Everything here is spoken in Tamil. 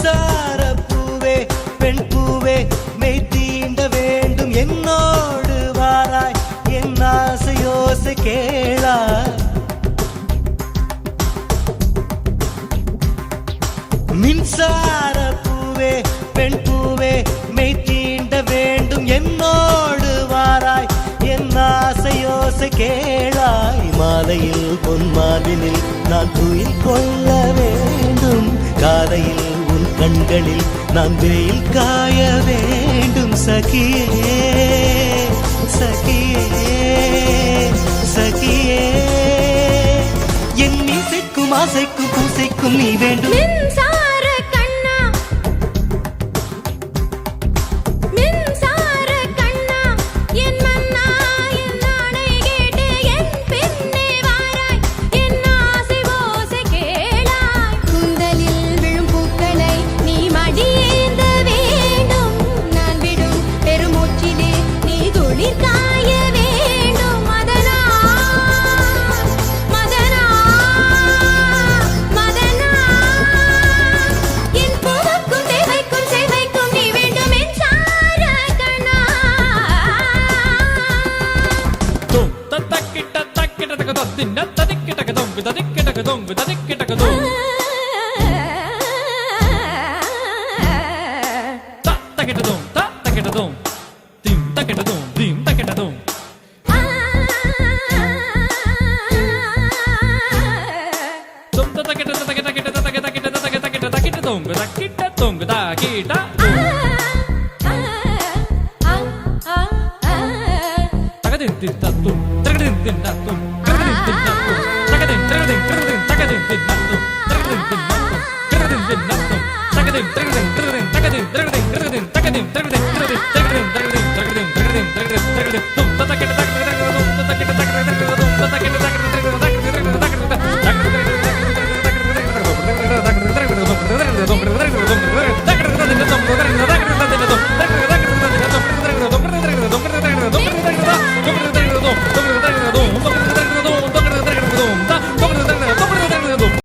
மின்சார பூவே பெண் பூவே மெய் தீண்ட வேண்டும் என்னோடு வாராய் என் ஆசையோசை கேளாய். மின்சார பூவே பெண் பூவே மெய் தீண்ட வேண்டும் என்னோடு வாராய் என் ஆசையோசை கேளாய். மாலையில் பொன்மாலினில் நான் துயில் கொள்ள வேண்டும், காலையில் உன் கண்களில் நான் வெயில் காய வேண்டும். சகியே சகியே சகியே என் இசைக்கும் ஆசைக்கும் பூசைக்கும் நீ வேண்டும். Tagadin,